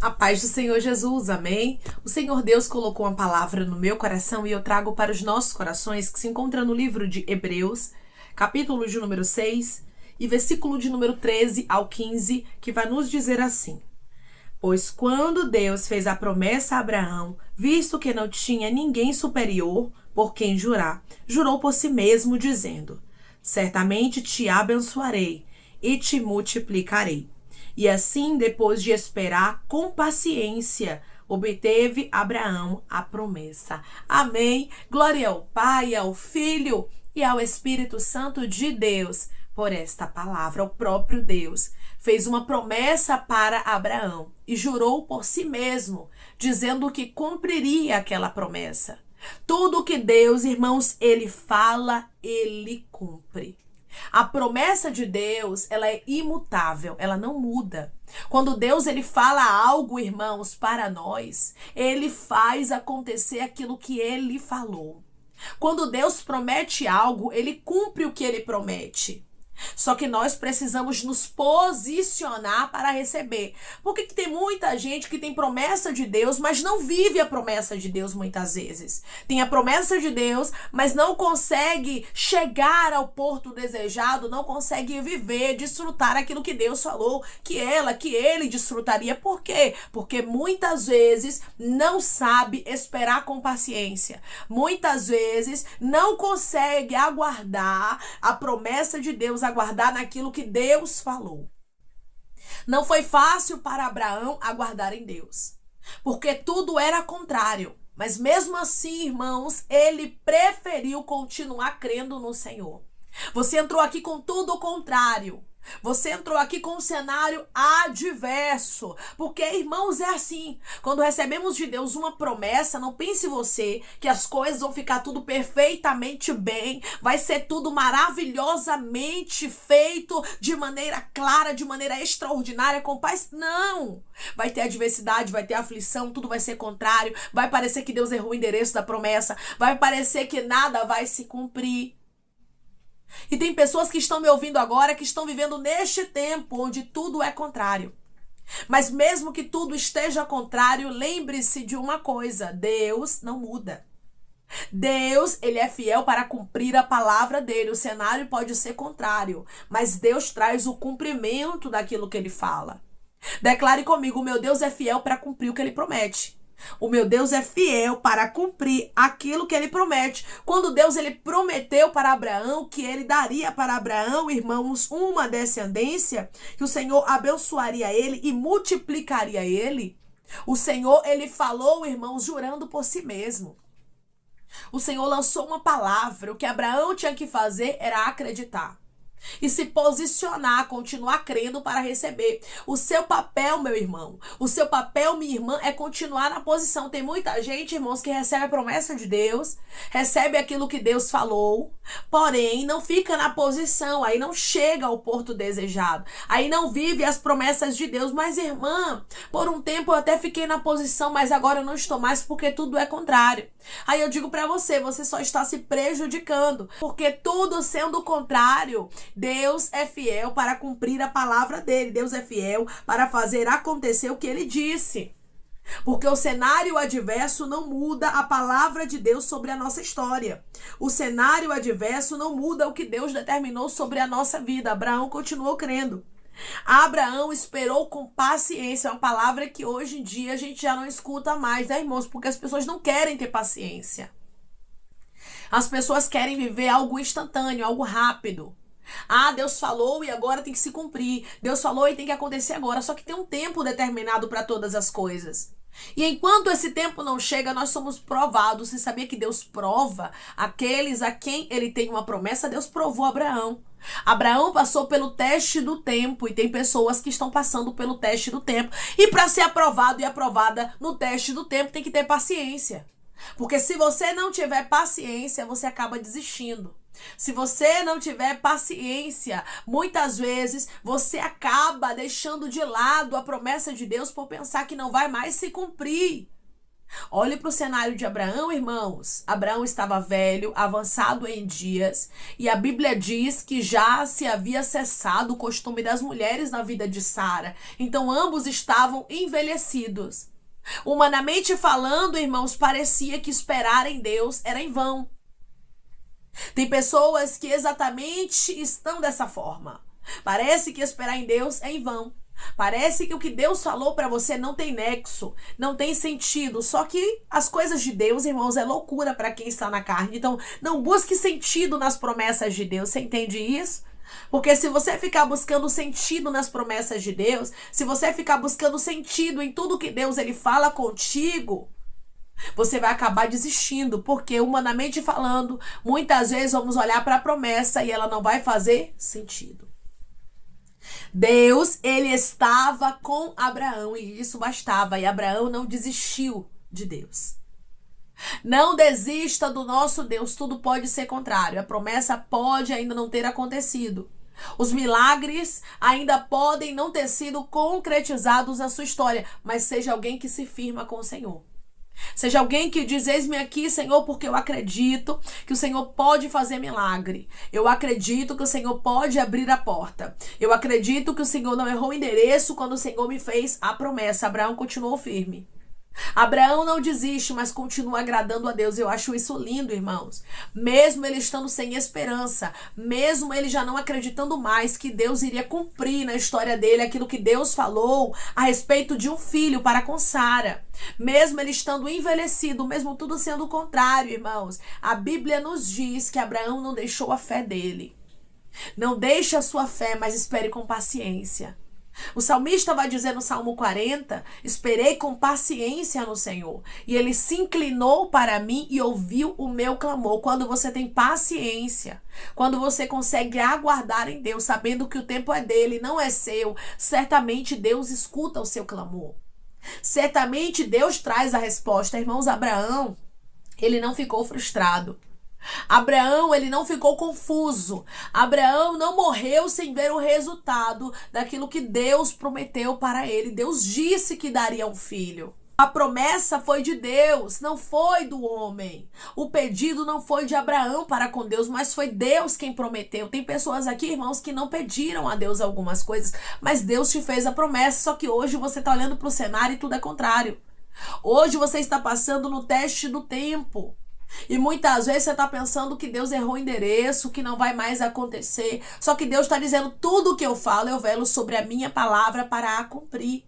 A paz do Senhor Jesus, amém? O Senhor Deus colocou uma palavra no meu coração e eu trago para os nossos corações, que se encontra no livro de Hebreus, capítulo de número 6 e versículo de número 13 ao 15, que vai nos dizer assim: Pois quando Deus fez a promessa a Abraão, visto que não tinha ninguém superior por quem jurar, jurou por si mesmo, dizendo: Certamente te abençoarei e te multiplicarei. E assim, depois de esperar com paciência, obteve Abraão a promessa. Amém. Glória ao Pai, ao Filho e ao Espírito Santo de Deus por esta palavra. O próprio Deus fez uma promessa para Abraão e jurou por si mesmo, dizendo que cumpriria aquela promessa. Tudo que Deus, irmãos, ele fala, ele cumpre. A promessa de Deus, ela é imutável, ela não muda. Quando Deus ele fala algo, irmãos, para nós, ele faz acontecer aquilo que ele falou. Quando Deus promete algo, ele cumpre o que ele promete. Só que nós precisamos nos posicionar para receber. Por que tem muita gente que tem promessa de Deus, mas não vive a promessa de Deus muitas vezes? Tem a promessa de Deus, mas não consegue chegar ao porto desejado, não consegue viver, desfrutar aquilo que Deus falou, que ele desfrutaria. Por quê? Porque muitas vezes não sabe esperar com paciência. Muitas vezes não consegue aguardar a promessa de Deus, aguardar naquilo que Deus falou. Não foi fácil para Abraão aguardar em Deus, porque tudo era contrário. Mas mesmo assim, irmãos, ele preferiu continuar crendo no Senhor. Você entrou aqui com tudo o contrário. Você entrou aqui com um cenário adverso, porque, irmãos, é assim, quando recebemos de Deus uma promessa, não pense você que as coisas vão ficar tudo perfeitamente bem, vai ser tudo maravilhosamente feito, de maneira clara, de maneira extraordinária, com paz. Não! Vai ter adversidade, vai ter aflição, tudo vai ser contrário, vai parecer que Deus errou o endereço da promessa, vai parecer que nada vai se cumprir. E tem pessoas que estão me ouvindo agora, que estão vivendo neste tempo onde tudo é contrário. Mas mesmo que tudo esteja contrário, lembre-se de uma coisa: Deus não muda. Deus, ele é fiel para cumprir a palavra dele. O cenário pode ser contrário, mas Deus traz o cumprimento daquilo que ele fala. Declare comigo: o meu Deus é fiel para cumprir o que ele promete. O meu Deus é fiel para cumprir aquilo que ele promete. Quando Deus ele prometeu para Abraão que ele daria para Abraão, irmãos, uma descendência, que o Senhor abençoaria ele e multiplicaria ele, o Senhor ele falou, irmãos, jurando por si mesmo. O Senhor lançou uma palavra. O que Abraão tinha que fazer era acreditar e se posicionar, continuar crendo para receber. O seu papel, meu irmão, o seu papel, minha irmã, é continuar na posição. Tem muita gente, irmãos, que recebe a promessa de Deus, recebe aquilo que Deus falou, porém não fica na posição, aí não chega ao porto desejado, aí não vive as promessas de Deus. Mas, irmã, por um tempo eu até fiquei na posição, mas agora eu não estou mais porque tudo é contrário. Aí eu digo para você, você só está se prejudicando, porque tudo sendo contrário, Deus é fiel para cumprir a palavra dele. Deus é fiel para fazer acontecer o que ele disse. Porque o cenário adverso não muda a palavra de Deus sobre a nossa história. O cenário adverso não muda o que Deus determinou sobre a nossa vida. Abraão continuou crendo. Abraão esperou com paciência, uma palavra que hoje em dia a gente já não escuta mais, né, irmãos? Porque as pessoas não querem ter paciência. As pessoas querem viver algo instantâneo, algo rápido. Ah, Deus falou e agora tem que se cumprir. Deus falou e tem que acontecer agora. Só que tem um tempo determinado para todas as coisas. E enquanto esse tempo não chega, nós somos provados. Você sabia que Deus prova aqueles a quem ele tem uma promessa? Deus provou Abraão. Abraão passou pelo teste do tempo e tem pessoas que estão passando pelo teste do tempo. E para ser aprovado e aprovada no teste do tempo, tem que ter paciência. Porque se você não tiver paciência, você acaba desistindo. Se você não tiver paciência, muitas vezes você acaba deixando de lado a promessa de Deus por pensar que não vai mais se cumprir. Olhe para o cenário de Abraão, irmãos. Abraão estava velho, avançado em dias, e a Bíblia diz que já se havia cessado o costume das mulheres na vida de Sara. Então ambos estavam envelhecidos. Humanamente falando, irmãos, parecia que esperar em Deus era em vão. Tem pessoas que exatamente estão dessa forma. Parece que esperar em Deus é em vão. Parece que o que Deus falou para você não tem nexo, não tem sentido. Só que as coisas de Deus, irmãos, é loucura para quem está na carne. Então, não busque sentido nas promessas de Deus. Você entende isso? Porque se você ficar buscando sentido nas promessas de Deus, se você ficar buscando sentido em tudo que Deus ele fala contigo, você vai acabar desistindo, porque humanamente falando, muitas vezes vamos olhar para a promessa e ela não vai fazer sentido. Deus, ele estava com Abraão e isso bastava, e Abraão não desistiu de Deus. Não desista do nosso Deus, tudo pode ser contrário, a promessa pode ainda não ter acontecido. Os milagres ainda podem não ter sido concretizados na sua história, mas seja alguém que se firma com o Senhor. Seja alguém que diz, eis-me aqui, Senhor, porque eu acredito que o Senhor pode fazer milagre. Eu acredito que o Senhor pode abrir a porta. Eu acredito que o Senhor não errou o endereço quando o Senhor me fez a promessa. Abraão continuou firme. Abraão não desiste, mas continua agradando a Deus. Eu acho isso lindo, irmãos. Mesmo ele estando sem esperança, mesmo ele já não acreditando mais que Deus iria cumprir na história dele aquilo que Deus falou a respeito de um filho para com Sara. Mesmo ele estando envelhecido, mesmo tudo sendo o contrário, irmãos. A Bíblia nos diz que Abraão não deixou a fé dele. Não deixe a sua fé, mas espere com paciência. O salmista vai dizer no Salmo 40, esperei com paciência no Senhor, e ele se inclinou para mim e ouviu o meu clamor. Quando você tem paciência, quando você consegue aguardar em Deus, sabendo que o tempo é dele, não é seu, certamente Deus escuta o seu clamor. Certamente Deus traz a resposta. Irmãos, Abraão, ele não ficou frustrado. Abraão, ele não ficou confuso. Abraão não morreu sem ver o resultado daquilo que Deus prometeu para ele. Deus disse que daria um filho. A promessa foi de Deus, não foi do homem. O pedido não foi de Abraão para com Deus, mas foi Deus quem prometeu. Tem pessoas aqui, irmãos, que não pediram a Deus algumas coisas, mas Deus te fez a promessa. Só que hoje você está olhando para o cenário e tudo é contrário. Hoje você está passando no teste do tempo. E muitas vezes você está pensando que Deus errou o endereço, que não vai mais acontecer. Só que Deus está dizendo, tudo o que eu falo, eu velo sobre a minha palavra para a cumprir.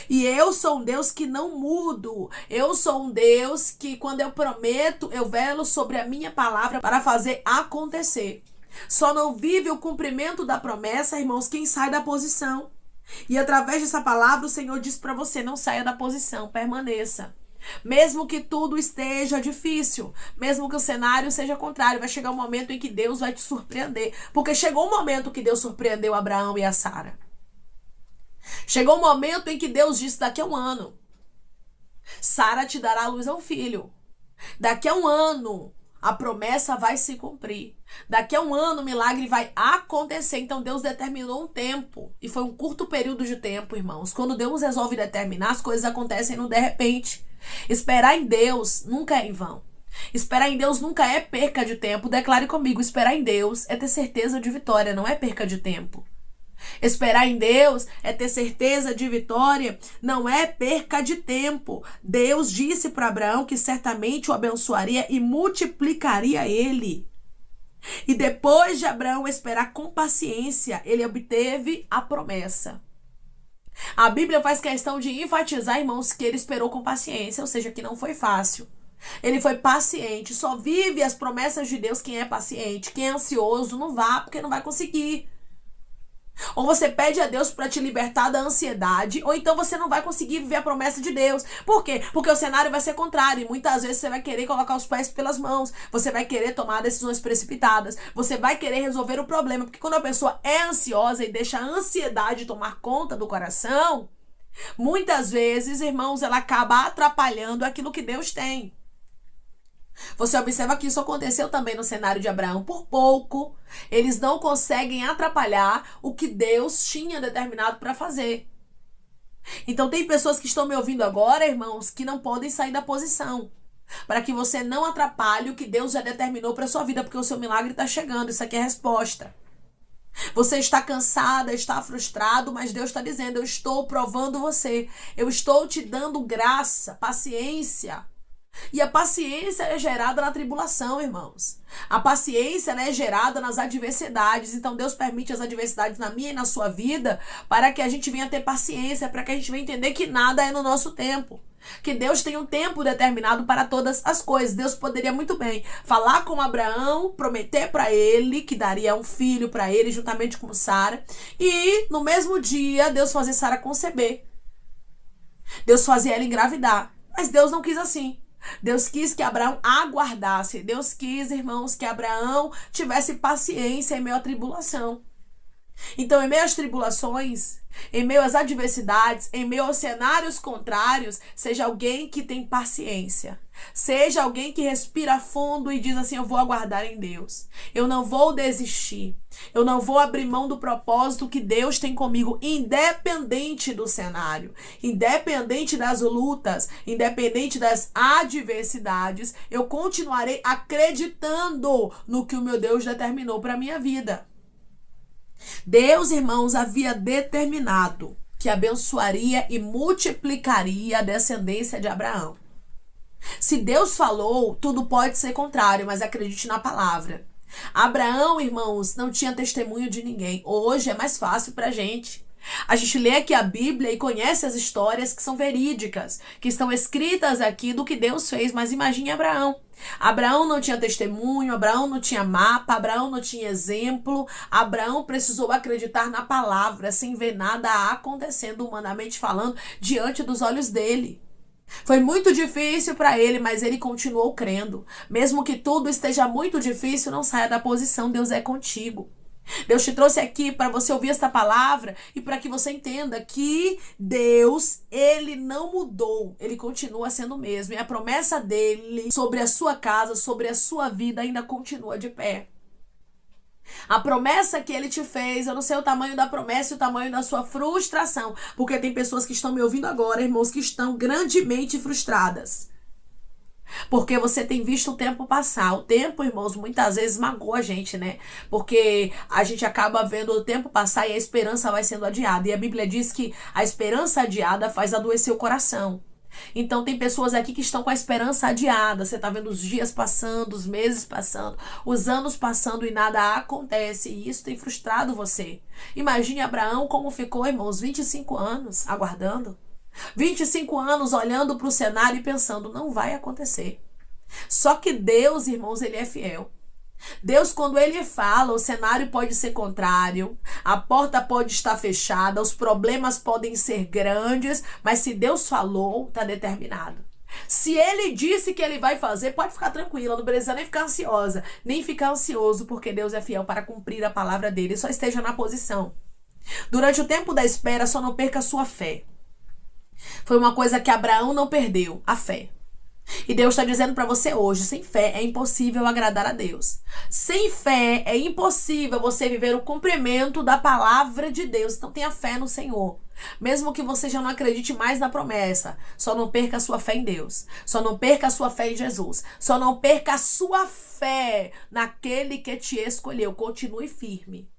E eu sou um Deus que não mudo. Eu sou um Deus que, quando eu prometo, eu velo sobre a minha palavra para fazer acontecer. Só não vive o cumprimento da promessa, irmãos, quem sai da posição. E através dessa palavra, o Senhor diz para você, não saia da posição, permaneça. Mesmo que tudo esteja difícil, mesmo que o cenário seja contrário, vai chegar um momento em que Deus vai te surpreender. Porque chegou um momento que Deus surpreendeu Abraão e a Sara. Chegou um momento em que Deus disse, daqui a um ano, Sara te dará à luz a um filho. Daqui a um ano, a promessa vai se cumprir. Daqui a um ano, o milagre vai acontecer. Então, Deus determinou um tempo. E foi um curto período de tempo, irmãos. Quando Deus resolve determinar, as coisas acontecem no de repente. Esperar em Deus nunca é em vão. Esperar em Deus nunca é perca de tempo. Declare comigo, esperar em Deus é ter certeza de vitória, não é perca de tempo. Esperar em Deus é ter certeza de vitória, não é perca de tempo. Deus disse para Abraão que certamente o abençoaria e multiplicaria ele. E depois de Abraão esperar com paciência, ele obteve a promessa. A Bíblia faz questão de enfatizar, irmãos, que ele esperou com paciência, ou seja, que não foi fácil. Ele foi paciente, só vive as promessas de Deus quem é paciente. Quem é ansioso não vá, porque não vai conseguir. Ou você pede a Deus para te libertar da ansiedade, ou então você não vai conseguir viver a promessa de Deus. Por quê? Porque o cenário vai ser contrário. E muitas vezes você vai querer colocar os pés pelas mãos. Você vai querer tomar decisões precipitadas. Você vai querer resolver o problema. Porque quando a pessoa é ansiosa e deixa a ansiedade tomar conta do coração, muitas vezes, irmãos, ela acaba atrapalhando aquilo que Deus tem. Você observa que isso aconteceu também no cenário de Abraão. Por pouco, eles não conseguem atrapalhar o que Deus tinha determinado para fazer. Então tem pessoas que estão me ouvindo agora, irmãos, que não podem sair da posição. Para que você não atrapalhe o que Deus já determinou para sua vida, porque o seu milagre está chegando. Isso aqui é a resposta. Você está cansada, está frustrado, mas Deus está dizendo: eu estou provando você. Eu estou te dando graça, paciência. E a paciência é gerada na tribulação, irmãos. A paciência, ela é gerada nas adversidades. Então Deus permite as adversidades na minha e na sua vida para que a gente venha ter paciência, para que a gente venha entender que nada é no nosso tempo. Que Deus tem um tempo determinado para todas as coisas. Deus poderia muito bem falar com Abraão, prometer para ele que daria um filho para ele juntamente com Sara, e no mesmo dia Deus fazer Sara conceber. Deus fazia ela engravidar. Mas Deus não quis assim. Deus quis que Abraão aguardasse. Deus quis, irmãos, que Abraão tivesse paciência em meio à tribulação. Então, em meio às tribulações, em meio às adversidades, em meio aos cenários contrários, seja alguém que tem paciência. Seja alguém que respira fundo e diz assim: eu vou aguardar em Deus. Eu não vou desistir. Eu não vou abrir mão do propósito que Deus tem comigo, independente do cenário, independente das lutas, independente das adversidades. Eu continuarei acreditando no que o meu Deus determinou para a minha vida. Deus, irmãos, havia determinado que abençoaria e multiplicaria a descendência de Abraão. Se Deus falou, tudo pode ser contrário, mas acredite na palavra. Abraão, irmãos, não tinha testemunho de ninguém. Hoje é mais fácil pra gente. A gente lê aqui a Bíblia e conhece as histórias que são verídicas, que estão escritas aqui do que Deus fez, mas imagine Abraão. Abraão não tinha testemunho, Abraão não tinha mapa, Abraão não tinha exemplo. Abraão precisou acreditar na palavra, sem ver nada acontecendo humanamente falando diante dos olhos dele. Foi muito difícil para ele, mas ele continuou crendo. Mesmo que tudo esteja muito difícil, não saia da posição, Deus é contigo. Deus te trouxe aqui para você ouvir esta palavra e para que você entenda que Deus, ele não mudou, ele continua sendo o mesmo. E a promessa dele sobre a sua casa, sobre a sua vida ainda continua de pé. A promessa que ele te fez, eu não sei o tamanho da promessa e o tamanho da sua frustração, porque tem pessoas que estão me ouvindo agora, irmãos, que estão grandemente frustradas. Porque você tem visto o tempo passar. O tempo, irmãos, muitas vezes magoa a gente, né? Porque a gente acaba vendo o tempo passar e a esperança vai sendo adiada. E a Bíblia diz que a esperança adiada faz adoecer o coração. Então tem pessoas aqui que estão com a esperança adiada. Você tá vendo os dias passando, os meses passando, os anos passando e nada acontece. E isso tem frustrado você. Imagine Abraão como ficou, irmãos, 25 anos aguardando. 25 anos olhando para o cenário e pensando: não vai acontecer. Só que Deus, irmãos, ele é fiel. Deus, quando ele fala, o cenário pode ser contrário, a porta pode estar fechada, os problemas podem ser grandes, mas se Deus falou, está determinado. Se ele disse que ele vai fazer, pode ficar tranquila, não precisa nem ficar ansiosa, nem ficar ansioso, porque Deus é fiel para cumprir a palavra dele. Só esteja na posição. Durante o tempo da espera, só não perca a sua fé. Foi uma coisa que Abraão não perdeu, a fé. E Deus está dizendo para você hoje: sem fé é impossível agradar a Deus. Sem fé é impossível você viver o cumprimento da palavra de Deus. Então tenha fé no Senhor. Mesmo que você já não acredite mais na promessa, só não perca a sua fé em Deus. Só não perca a sua fé em Jesus. Só não perca a sua fé naquele que te escolheu. Continue firme.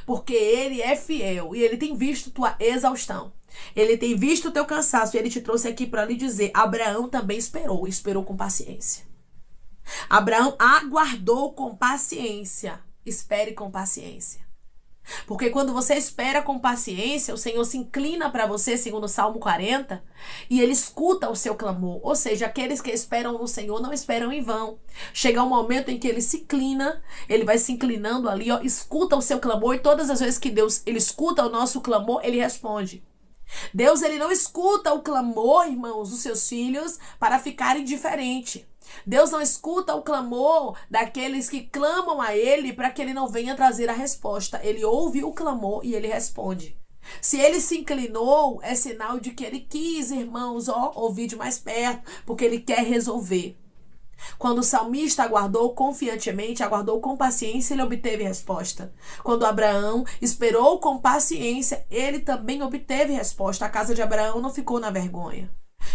Porque ele é fiel e ele tem visto tua exaustão. Ele tem visto o teu cansaço e ele te trouxe aqui para lhe dizer: Abraão também esperou com paciência. Abraão aguardou com paciência. Espere com paciência. Porque quando você espera com paciência, o Senhor se inclina para você, segundo o Salmo 40, e ele escuta o seu clamor. Ou seja, aqueles que esperam no Senhor não esperam em vão. Chega um momento em que ele se inclina, ele vai se inclinando ali, ó, escuta o seu clamor, e todas as vezes que Deus ele escuta o nosso clamor, ele responde. Deus, ele não escuta o clamor, irmãos, dos seus filhos para ficar indiferente. Deus não escuta o clamor daqueles que clamam a ele para que ele não venha trazer a resposta. Ele ouve o clamor e ele responde. Se ele se inclinou, é sinal de que ele quis, irmãos, ouvir de mais perto, porque ele quer resolver. Quando o salmista aguardou confiantemente, aguardou com paciência, ele obteve resposta. Quando Abraão esperou com paciência, ele também obteve resposta. A casa de Abraão não ficou na vergonha.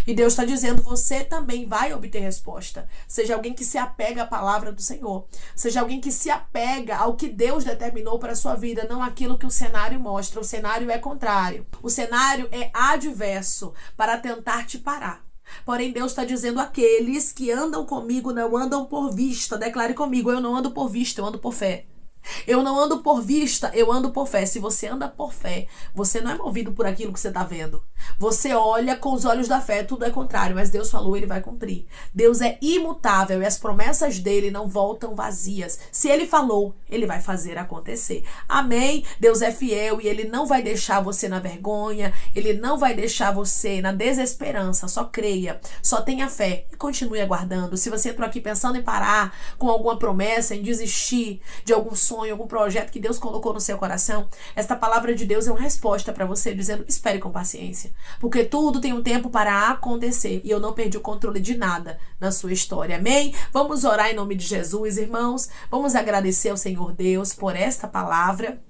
E Deus está dizendo, você também vai obter resposta. Seja alguém que se apega à palavra do Senhor. Seja alguém que se apega ao que Deus determinou para a sua vida, não aquilo que o cenário mostra. O cenário é contrário. O cenário é adverso para tentar te parar. Porém, Deus está dizendo, aqueles que andam comigo não andam por vista. Declare comigo, eu não ando por vista, eu ando por fé. Eu não ando por vista, eu ando por fé. Se você anda por fé, você não é movido por aquilo que você está vendo. Você olha com os olhos da fé, tudo é contrário, mas Deus falou, ele vai cumprir. Deus é imutável e as promessas dele não voltam vazias. Se ele falou, ele vai fazer acontecer. Amém? Deus é fiel e ele não vai deixar você na vergonha, ele não vai deixar você na desesperança. Só creia, só tenha fé e continue aguardando. Se você entrou aqui pensando em parar com alguma promessa, em desistir de algum sonho, algum projeto que Deus colocou no seu coração, esta palavra de Deus é uma resposta para você, dizendo, espere com paciência. Porque tudo tem um tempo para acontecer e eu não perdi o controle de nada na sua história. Amém? Vamos orar em nome de Jesus, irmãos. Vamos agradecer ao Senhor Deus por esta palavra.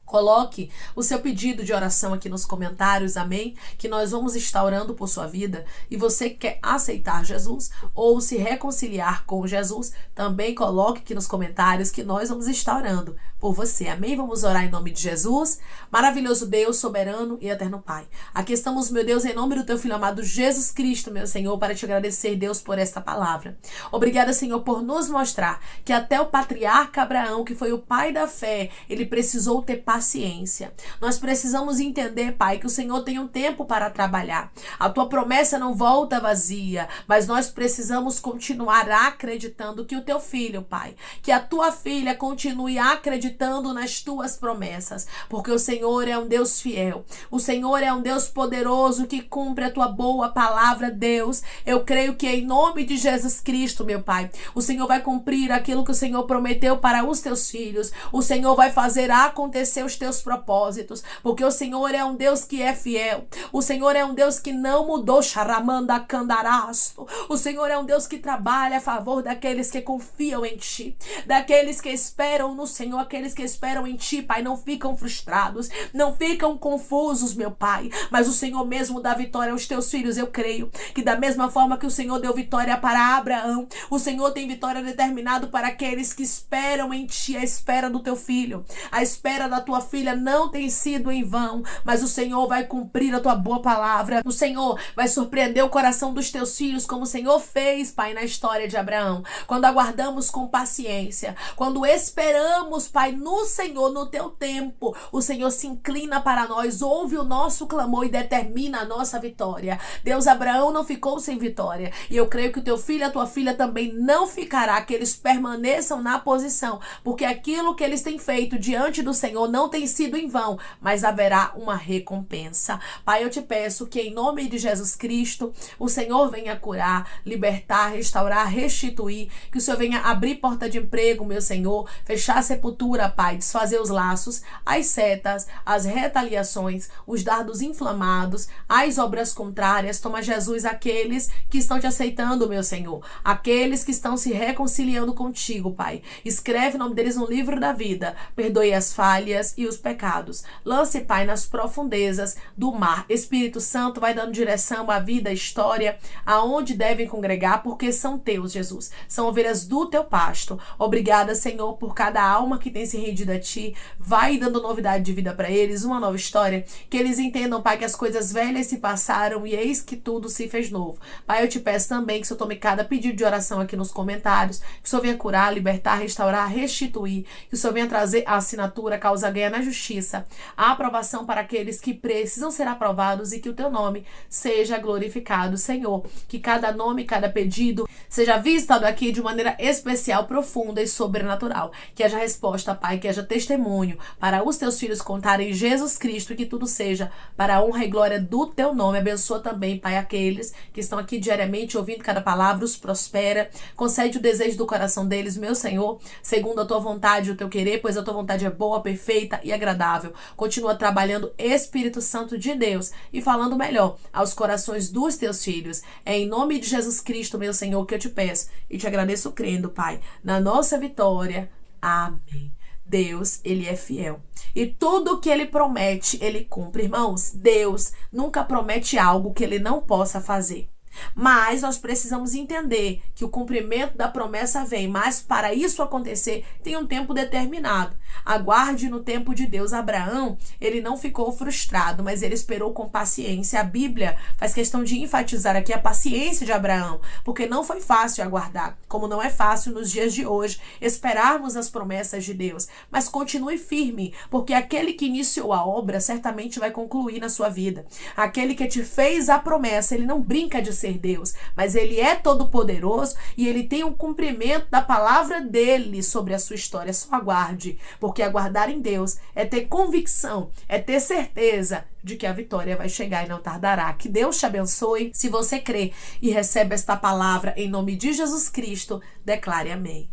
Coloque o seu pedido de oração aqui nos comentários, amém? Que nós vamos estar orando por sua vida. E você que quer aceitar Jesus ou se reconciliar com Jesus, também coloque aqui nos comentários que nós vamos estar orando por você, amém? Vamos orar em nome de Jesus. Maravilhoso Deus, soberano e eterno Pai. Aqui estamos, meu Deus, em nome do teu Filho amado Jesus Cristo, meu Senhor, para te agradecer, Deus, por esta palavra. Obrigada, Senhor, por nos mostrar que até o patriarca Abraão, que foi o pai da fé, ele precisou ter paciência. Nós precisamos entender, Pai, que o Senhor tem um tempo para trabalhar. A tua promessa não volta vazia, mas nós precisamos continuar acreditando que o teu filho, Pai, que a tua filha continue acreditando nas tuas promessas, porque o Senhor é um Deus fiel. O Senhor é um Deus poderoso que cumpre a tua boa palavra, Deus. Eu creio que em nome de Jesus Cristo, meu Pai, o Senhor vai cumprir aquilo que o Senhor prometeu para os teus filhos. O Senhor vai fazer acontecer os teus propósitos, porque o Senhor é um Deus que é fiel. O Senhor é um Deus que não mudou, charamanda candarasto. O Senhor é um Deus que trabalha a favor daqueles que confiam em ti, daqueles que esperam no Senhor, aqueles que esperam em ti, Pai, não ficam frustrados, não ficam confusos, meu Pai, mas o Senhor mesmo dá vitória aos teus filhos. Eu creio que da mesma forma que o Senhor deu vitória para Abraão, o Senhor tem vitória determinado para aqueles que esperam em ti. A espera do teu filho, a espera da tua filha não tem sido em vão, mas o Senhor vai cumprir a tua boa palavra. O Senhor vai surpreender o coração dos teus filhos, como o Senhor fez, Pai, na história de Abraão, quando aguardamos com paciência, quando esperamos, Pai, no Senhor, no teu tempo, o Senhor se inclina para nós, ouve o nosso clamor e determina a nossa vitória. Deus, Abraão não ficou sem vitória, e eu creio que o teu filho e a tua filha também não ficará, que eles permaneçam na posição, porque aquilo que eles têm feito diante do Senhor não tem sido em vão, mas haverá uma recompensa. Pai, eu te peço que em nome de Jesus Cristo, o Senhor venha curar, libertar, restaurar, restituir, que o Senhor venha abrir porta de emprego, meu Senhor, fechar a sepultura, Pai, desfazer os laços, as setas, as retaliações, os dardos inflamados, as obras contrárias. Toma, Jesus, aqueles que estão te aceitando, meu Senhor, aqueles que estão se reconciliando contigo, Pai. Escreve o nome deles no livro da vida, perdoe as falhas e os pecados. Lance, Pai, nas profundezas do mar. Espírito Santo vai dando direção à vida, à história, aonde devem congregar, porque são teus, Jesus. São ovelhas do teu pasto. Obrigada, Senhor, por cada alma que tem se rendido a ti. Vai dando novidade de vida para eles, uma nova história. Que eles entendam, Pai, que as coisas velhas se passaram e eis que tudo se fez novo. Pai, eu te peço também que o Senhor tome cada pedido de oração aqui nos comentários, que o Senhor venha curar, libertar, restaurar, restituir, que o Senhor venha trazer a assinatura, a causa ganha na justiça, a aprovação para aqueles que precisam ser aprovados e que o teu nome seja glorificado, Senhor. Que cada nome, cada pedido seja visitado aqui de maneira especial, profunda e sobrenatural. Que haja resposta, Pai, que haja testemunho para os teus filhos contarem Jesus Cristo e que tudo seja para a honra e glória do teu nome. Abençoa também, Pai, aqueles que estão aqui diariamente ouvindo cada palavra, os prospera, concede o desejo do coração deles, meu Senhor, segundo a tua vontade e o teu querer, pois a tua vontade é boa, perfeita perfeita e agradável. Continua trabalhando, Espírito Santo de Deus, e falando melhor aos corações dos teus filhos. É em nome de Jesus Cristo, meu Senhor, que eu te peço e te agradeço crendo, Pai, na nossa vitória. Amém. Deus, ele é fiel. E tudo que ele promete, ele cumpre. Irmãos, Deus nunca promete algo que ele não possa fazer. Mas nós precisamos entender que o cumprimento da promessa vem, mas para isso acontecer tem um tempo determinado. Aguarde no tempo de Deus. Abraão, ele não ficou frustrado, mas ele esperou com paciência. A Bíblia faz questão de enfatizar aqui a paciência de Abraão, porque não foi fácil aguardar, como não é fácil nos dias de hoje esperarmos as promessas de Deus. Mas continue firme, porque aquele que iniciou a obra certamente vai concluir na sua vida. Aquele que te fez a promessa, ele não brinca de ser Deus, mas ele é todo poderoso e ele tem um cumprimento da palavra dele sobre a sua história. Só aguarde, porque aguardar em Deus é ter convicção, é ter certeza de que a vitória vai chegar e não tardará. Que Deus te abençoe. Se você crê e recebe esta palavra em nome de Jesus Cristo, declare amém.